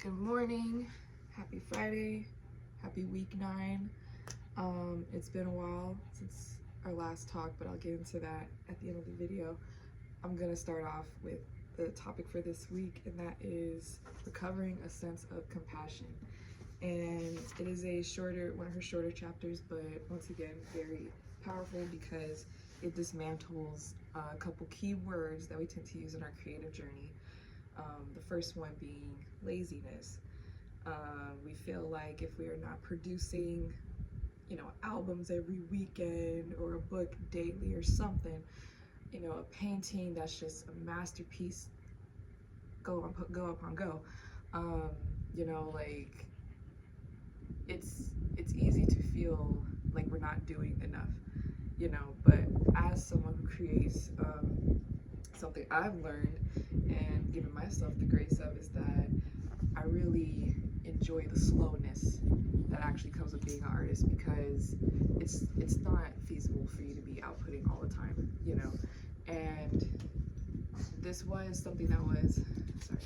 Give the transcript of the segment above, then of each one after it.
Good morning, happy Friday, happy week 9. It's been a while since our last talk, but I'll get into that at the end of the video. I'm gonna start off with the topic for this week, and that is recovering a sense of compassion. And it is one of her shorter chapters, but once again, very powerful because it dismantles a couple key words that we tend to use in our creative journey. The first one being laziness. We feel like if we are not producing, albums every weekend or a book daily or something, a painting that's just a masterpiece, go upon go. Like it's easy to feel like we're not doing enough, but as someone who creates, something I've learned and given myself the grace of is that I really enjoy the slowness that actually comes with being an artist, because it's not feasible for you to be outputting all the time, and this was something that was, sorry,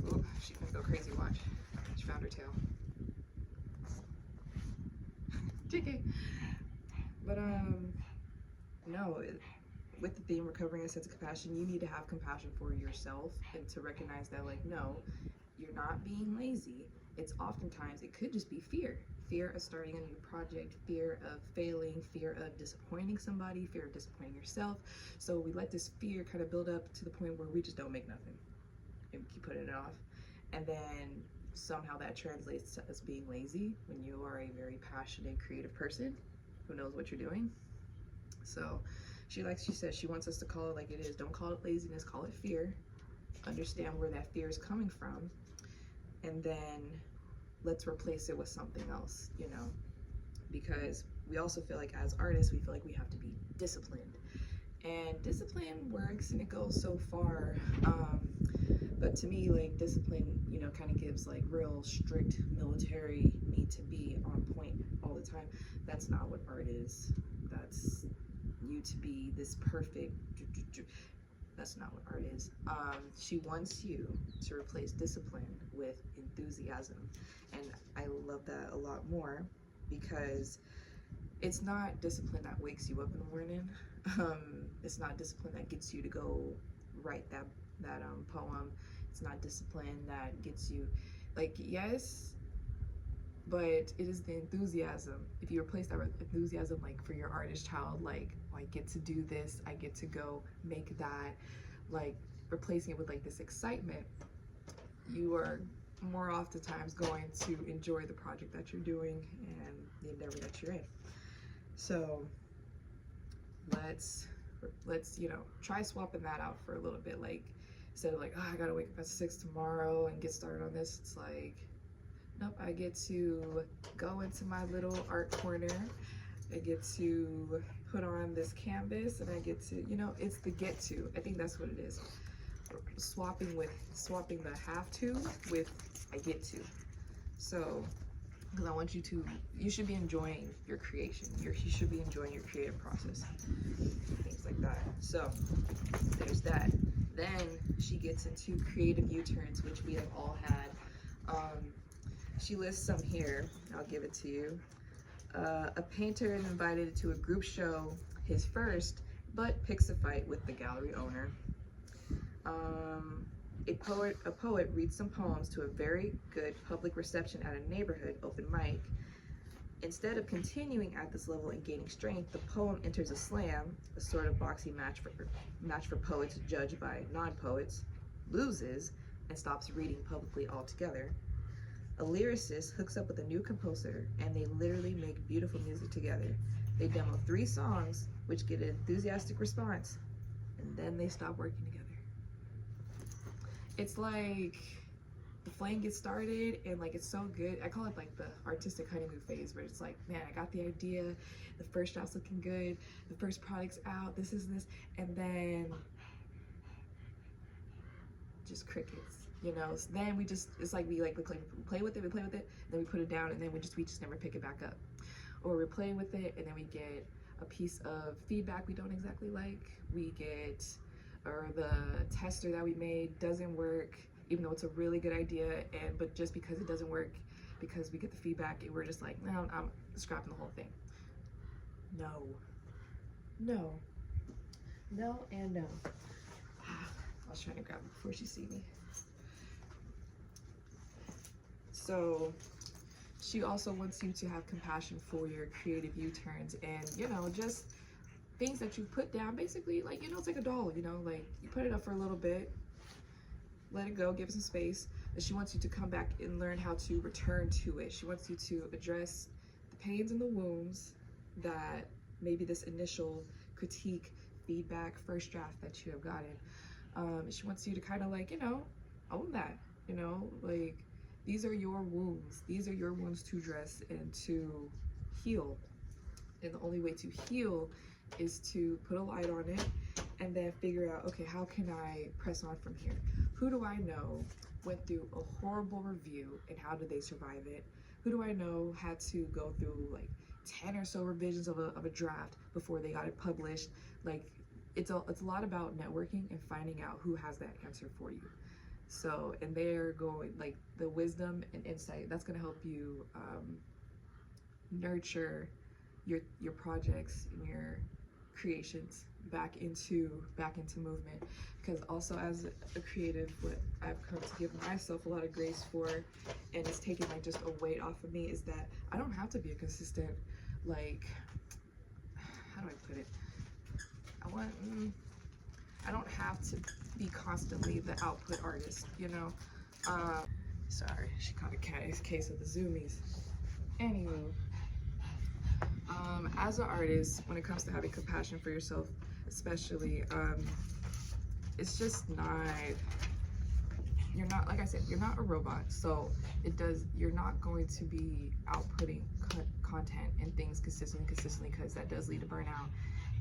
ooh, she can go crazy, watch, she found her tail. JK. But no, with the theme recovering a sense of compassion, you need to have compassion for yourself and to recognize that, like, no, you're not being lazy. It could just be fear of starting a new project, fear of failing, fear of disappointing somebody, fear of disappointing yourself. So we let this fear kind of build up to the point where we just don't make nothing and we keep putting it off, and then somehow that translates to us being lazy when you are a very passionate creative person who knows what you're doing. So she says she wants us to call it like it is. Don't call it laziness, call it fear. Understand where that fear is coming from, and then let's replace it with something else, because we also feel like as artists, we feel like we have to be disciplined, and discipline works and it goes so far, but to me, like, discipline, kind of gives like real strict military need to be on point all the time. That's not what art is. That's you to be this perfect, that's not what art is. She wants you to replace discipline with enthusiasm, and I love that a lot more, because it's not discipline that wakes you up in the morning. It's not discipline that gets you to go write that poem. It's not discipline that gets you, like, yes, but it is the enthusiasm. If you replace that with enthusiasm, like for your artist child, like, oh, I get to do this, I get to go make that, like replacing it with like this excitement, you are more oftentimes going to enjoy the project that you're doing and the endeavor that you're in. So let's try swapping that out for a little bit. Like, instead of like, oh, I gotta wake up at 6 tomorrow and get started on this, it's like, nope, I get to go into my little art corner. I get to put on this canvas, and I get to, it's the get to. I think that's what it is. Swapping the have to with I get to. So, because I want you should be enjoying your creation. You should be enjoying your creative process. Things like that. So, there's that. Then she gets into creative U-turns, which we have all had. She lists some here. I'll give it to you. A painter is invited to a group show, his first, but picks a fight with the gallery owner. A poet reads some poems to a very good public reception at a neighborhood open mic. Instead of continuing at this level and gaining strength, the poem enters a slam, a sort of boxing match for poets judged by non-poets, loses, and stops reading publicly altogether. A lyricist hooks up with a new composer, and they literally make beautiful music together. They demo 3 songs, which get an enthusiastic response, and then they stop working together. It's like the flame gets started, and like it's so good. I call it like the artistic honeymoon phase, where it's like, man, I got the idea, the first draft's looking good, the first product's out, this, and then just crickets. So then it's like we play with it, then we put it down, and then we just never pick it back up. Or we play with it, and then we get a piece of feedback we don't exactly like. Or the tester that we made doesn't work, even though it's a really good idea, and but just because it doesn't work, because we get the feedback, and we're just like, no, I'm scrapping the whole thing. No, no, no, and no. I was trying to grab it before she see me. So she also wants you to have compassion for your creative U-turns, and you know, just things that you put down, basically, like, you know, it's like a doll, you know, like you put it up for a little bit, let it go, give it some space, and she wants you to come back and learn how to return to it. She wants you to address the pains and the wounds that maybe this initial critique, feedback, first draft that you have gotten. She wants you to kind of like, you know, own that, you know, like these are your wounds. These are your wounds to dress and to heal. And the only way to heal is to put a light on it and then figure out, okay, how can I press on from here? Who do I know went through a horrible review and how did they survive it? Who do I know had to go through like 10 or so revisions of a draft before they got it published? Like, it's a lot about networking and finding out who has that answer for you. So, and they're going, like, the wisdom and insight, that's going to help you nurture your projects and your creations back into movement. Because also as a creative, what I've come to give myself a lot of grace for, and it's taken like just a weight off of me, is that I don't have to be a consistent, like, how do I put it? I don't have to be constantly the output artist, you know? Sorry, she caught a case of the zoomies. Anywho, as an artist, when it comes to having compassion for yourself, especially, it's just not, you're not, like I said, you're not a robot, so you're not going to be outputting content and things consistently, because that does lead to burnout,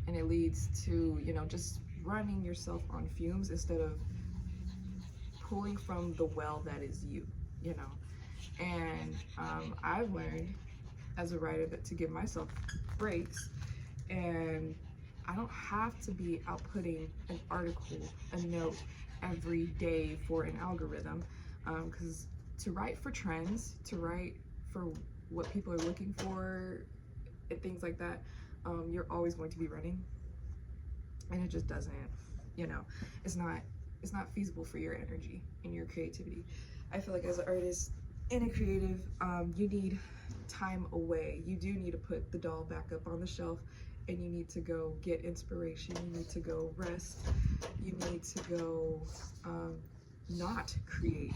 and it leads to, you know, just running yourself on fumes instead of pulling from the well that is you, you know. And I've learned as a writer that to give myself breaks, and I don't have to be outputting an article, a note every day for an algorithm, because to write for trends, to write for what people are looking for and things like that, you're always going to be running, and it just doesn't, you know, it's not feasible for your energy and your creativity. I feel like as an artist and a creative, you need time away. You do need to put the doll back up on the shelf, and you need to go get inspiration. You need to go rest. You need to go not create,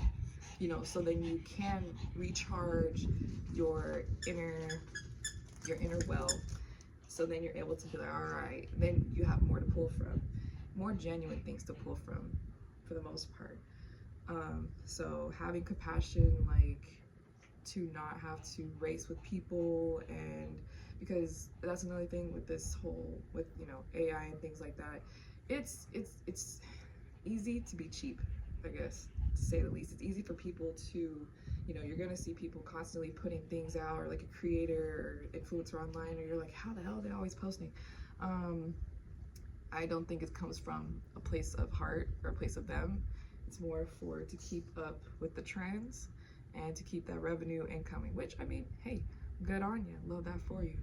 you know, so then you can recharge your inner well. So then you're able to be like, all right, then you have more to pull from, more genuine things to pull from, for the most part. So having compassion, like, to not have to race with people, and because that's another thing with this whole, with, you know, AI and things like that, it's easy to be cheap, I guess, to say the least. It's easy for people to, you know, you're gonna see people constantly putting things out, or like a creator or influencer online, or you're like, how the hell are they always posting? I don't think it comes from a place of heart or a place of them. It's more to keep up with the trends and to keep that revenue incoming, which, I mean, hey, good on you, love that for you.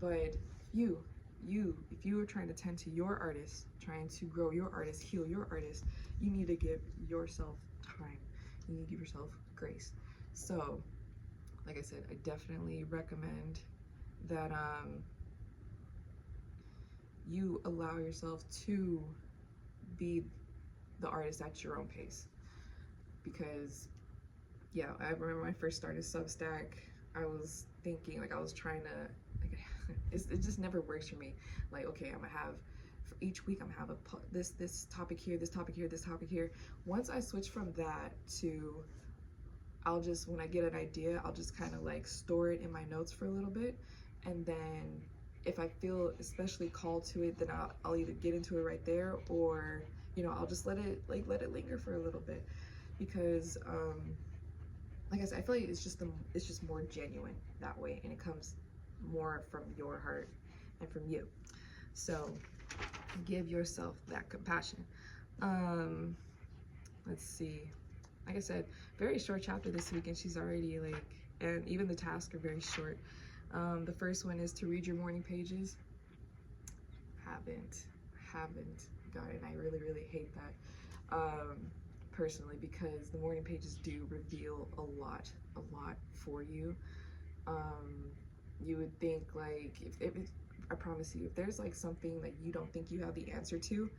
But if you are trying to tend to your artist, trying to grow your artist, heal your artist, you need to give yourself time. You need to give yourself grace. So, like I said, I definitely recommend that you allow yourself to be the artist at your own pace. Because, yeah, I remember when I first started Substack, I was thinking, like, I was trying to, like, it just never works for me. Like, okay, I'm gonna have, for each week, I'm gonna have this topic here, this topic here, this topic here. Once I switch from that to, I'll just, when I get an idea, I'll just kind of like store it in my notes for a little bit, and then if I feel especially called to it, then I'll either get into it right there, or, you know, I'll just let it linger for a little bit, because like I said, I feel like it's just more genuine that way, and it comes more from your heart and from you. So give yourself that compassion. Let's see. like I said, very short chapter this week, and she's already like, and even the tasks are very short. The first one is to read your morning pages. Haven't got it, and I really hate that, personally, because the morning pages do reveal a lot for you. You would think like, if I promise you, if there's like something that you don't think you have the answer to,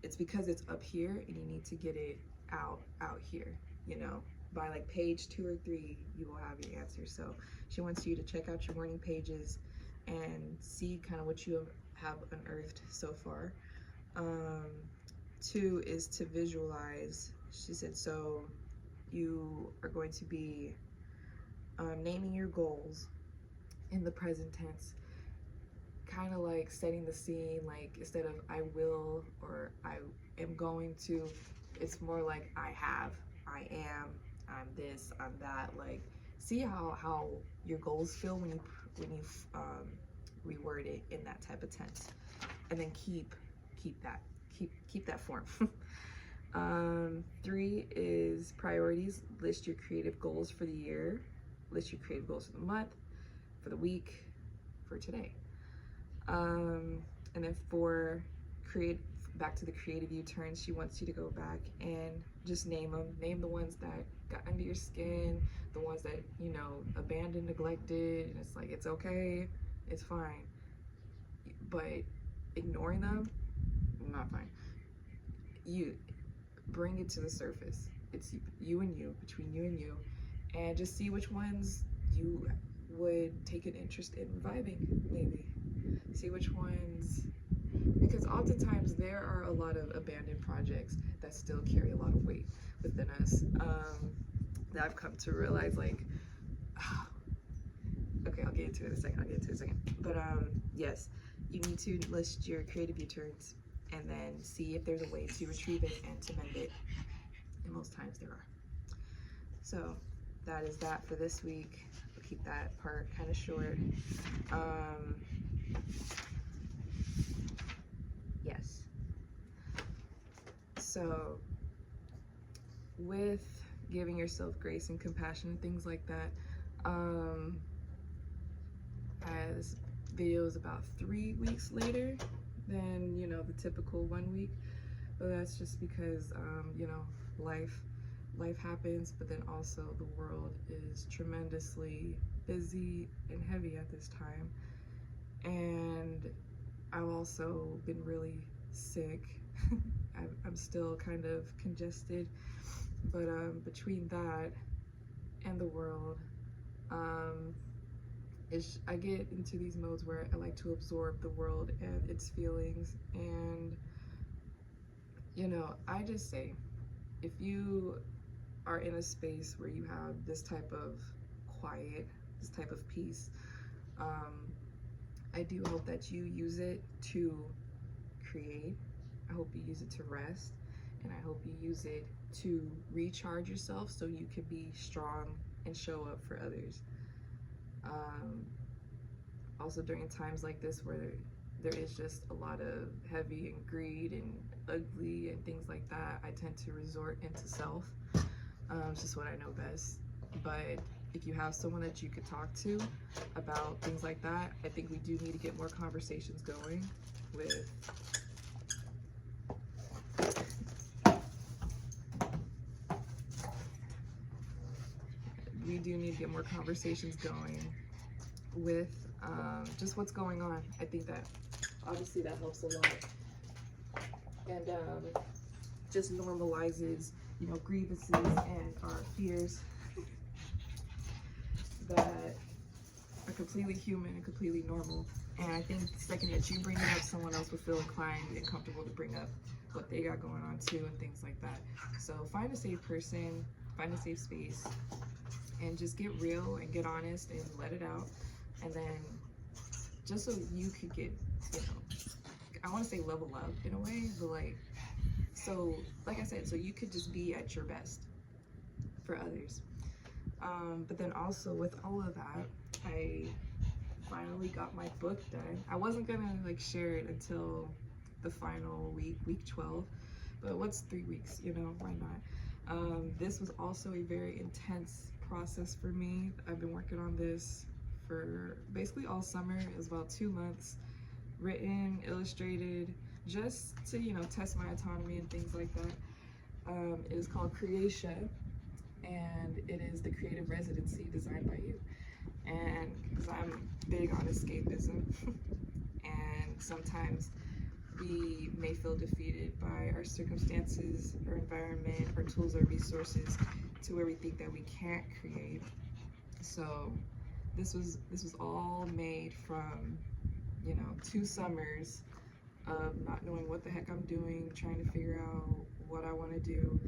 it's because it's up here and you need to get it out here, you know. By like page 2 or 3, you will have your answer. So she wants you to check out your morning pages and see kind of what you have unearthed so far. 2 is to visualize. She said, so you are going to be naming your goals in the present tense, kind of like setting the scene. Like, instead of I will or I am going to, it's more like I have, I am, I'm this, I'm that. Like, see how your goals feel when you reword it in that type of tense, and then keep that form. 3 is priorities. List your creative goals for the year, list your creative goals for the month, for the week, for today. And then 4, back to the creative U-turns. She wants you to go back and just name them. Name the ones that got under your skin, the ones that, you know, abandoned, neglected, and it's like, it's okay, it's fine. But ignoring them, not fine. You bring it to the surface. It's you and you, between you and you, and just see which ones you would take an interest in reviving, maybe. See which ones, because oftentimes there are a lot of abandoned projects that still carry a lot of weight within us, that I've come to realize, like, okay, I'll get into it in a second. But yes, you need to list your creative U-turns and then see if there's a way to retrieve it and to mend it, and most times there are. So that is that for this week. We'll keep that part kind of short. Yes. So with giving yourself grace and compassion and things like that, this video is about 3 weeks later than, you know, the typical 1 week, but that's just because, you know, life happens, but then also the world is tremendously busy and heavy at this time, and I've also been really sick. I'm still kind of congested, but between that and the world, I get into these modes where I like to absorb the world and its feelings. And, you know, I just say, if you are in a space where you have this type of quiet, this type of peace, I do hope that you use it to create. I hope you use it to rest, and I hope you use it to recharge yourself so you can be strong and show up for others. Also during times like this where there is just a lot of heavy and greed and ugly and things like that, I tend to resort into self. It's just what I know best. But if you have someone that you could talk to about things like that, I think we do need to get more conversations going with just what's going on. I think that obviously that helps a lot, and just normalizes, you know, grievances and our fears that are completely human and completely normal. And I think the second that you bring it up, someone else will feel inclined and comfortable to bring up what they got going on too, and things like that. So find a safe person, find a safe space, and just get real and get honest and let it out. And then just so you could get, you know, I want to say level up in a way, but like I said, so you could just be at your best for others. But then also with all of that, I finally got my book done. I wasn't gonna like share it until the final week 12, but what's 3 weeks, you know, why not? This was also a very intense process for me. I've been working on this for basically all summer. It was about 2 months, written, illustrated, just to, test my autonomy and things like that. It is called Creatia, and it is the creative residency designed by you. And because I'm big on escapism, and sometimes we may feel defeated by our circumstances, our environment, our tools, our resources, to where we think that we can't create. So this was all made from 2 summers of not knowing what the heck I'm doing, trying to figure out what I want to do,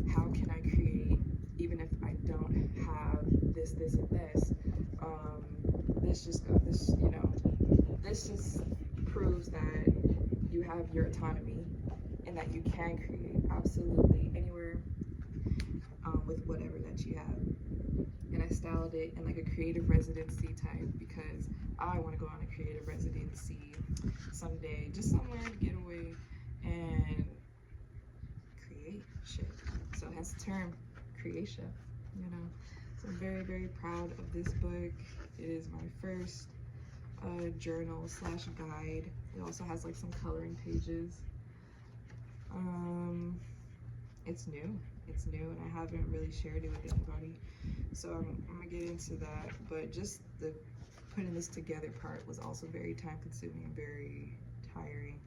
how can I create, even if I don't have this, and this. This just got this, this just proves that you have your autonomy and that you can create absolutely anywhere, with whatever that you have. And I styled it in like a creative residency type because I want to go on a creative residency someday, just somewhere to get away and create shit. So hence the term Creatia, So I'm very, very proud of this book. It is my first journal / guide. It also has like some coloring pages. It's new and I haven't really shared it with anybody, so I'm gonna get into that. But just the putting this together part was also very time consuming and very tiring.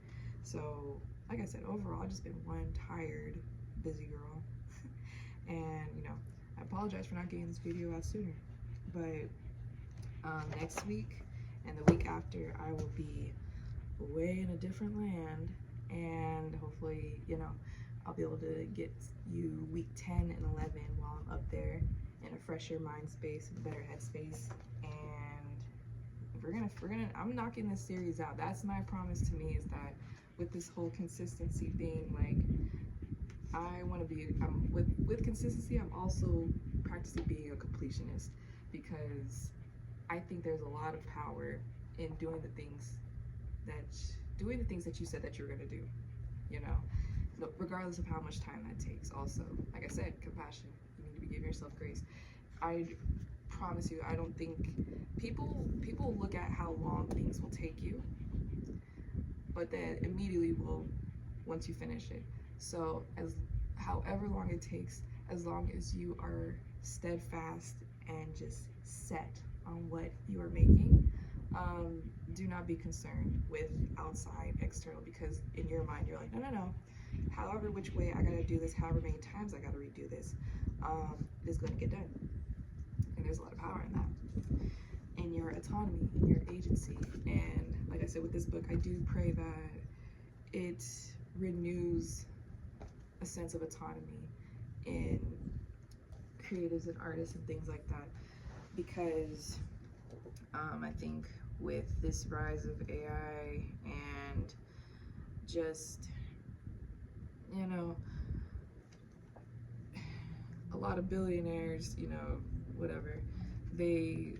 So like I said, overall I've just been one tired, busy girl. And I apologize for not getting this video out sooner, but next week and the week after I will be away in a different land, and hopefully I'll be able to get you week 10 and 11 while I'm up there in a fresher mind space, a better headspace, and I'm knocking this series out. That's my promise to me, is that with this whole consistency thing, like I want to be, with consistency, I'm also practicing being a completionist, because I think there's a lot of power in doing the things that you said that you're going to do, regardless of how much time that takes. Also, like I said, compassion. You need to be giving yourself grace. I promise you, I don't think people look at how long things will take you, but then immediately will once you finish it. So however long it takes, as long as you are steadfast and just set on what you are making, do not be concerned with outside, external, because in your mind you're like, no, however which way I gotta do this, however many times I gotta redo this, it is going to get done. And there's a lot of power in that, in your autonomy, in your agency. And like I said, with this book, I do pray that it renews a sense of autonomy in creatives and artists and things like that, because I think with this rise of AI and just a lot of billionaires, whatever, they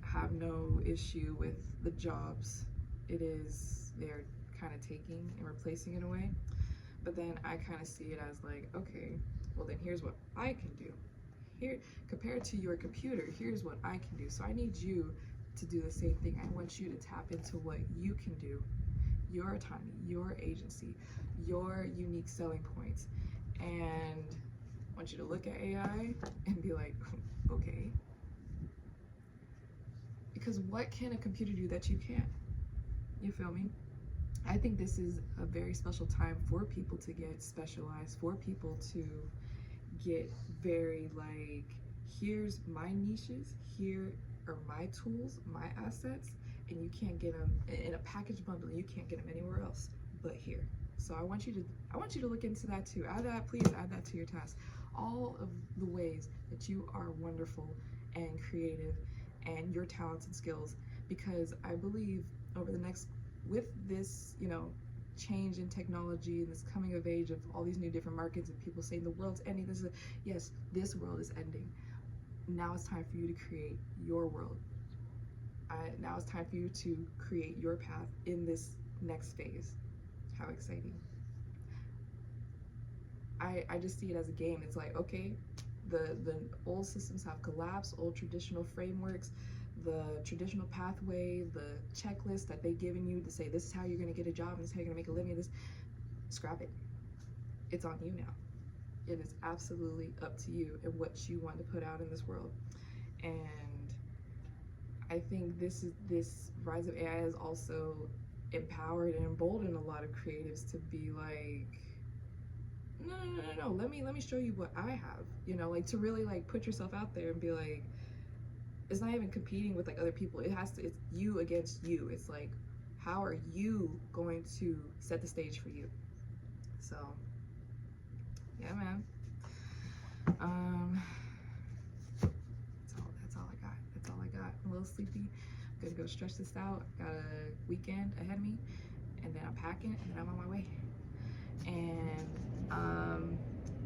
have no issue with the jobs they're kind of taking and replacing in a way. But then I kind of see it as like, okay, well then here's what I can do. Here, compared to your computer, here's what I can do. So I need you to do the same thing. I want you to tap into what you can do, your autonomy, your agency, your unique selling points. And I want you to look at AI and be like, okay, because what can a computer do that you can't? You feel me? I think this is a very special time for people to get specialized, for people to get very like, here's my niches, here are my tools, my assets, and you can't get them in a package bundle. You can't get them anywhere else but here. So I want you to look into that too. Please add that to your task. All of the ways that you are wonderful and creative, and your talents and skills, because I believe over the next, with this, change in technology and this coming of age of all these new different markets and people saying the world's ending, yes, this world is ending. Now it's time for you to create your world. Now it's time for you to create your path in this next phase. How exciting. I just see it as a game. It's like, okay, the old systems have collapsed, old traditional frameworks, the traditional pathway, the checklist that they've given you to say this is how you're going to get a job and this is how you're going to make a living. This, scrap it. It's on you now. It is absolutely up to you and what you want to put out in this world. And I think this rise of AI has also empowered and emboldened a lot of creatives to be like, no, let me show you what I have, you know, like to really like put yourself out there and be like, it's not even competing with like other people. It's you against you. It's like, how are you going to set the stage for you? So yeah, man. That's all I got. That's all I got. I'm a little sleepy. I'm gonna go stretch this out. Got a weekend ahead of me, and then I'm packing, and then I'm on my way. And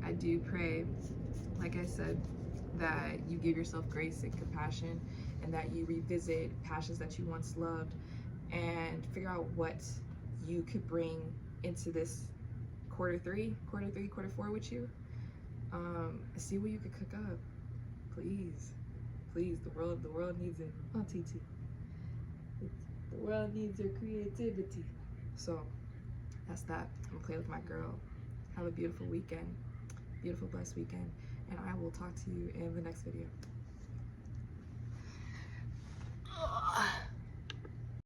I do pray, like I said, that you give yourself grace and compassion, and that you revisit passions that you once loved, and figure out what you could bring into this quarter three, quarter four with you. See what you could cook up, please. The world needs it. Oh, TT. The world needs your creativity. So that's that. I'm gonna play with my girl. Have a beautiful weekend, beautiful blessed weekend, and I will talk to you in the next video.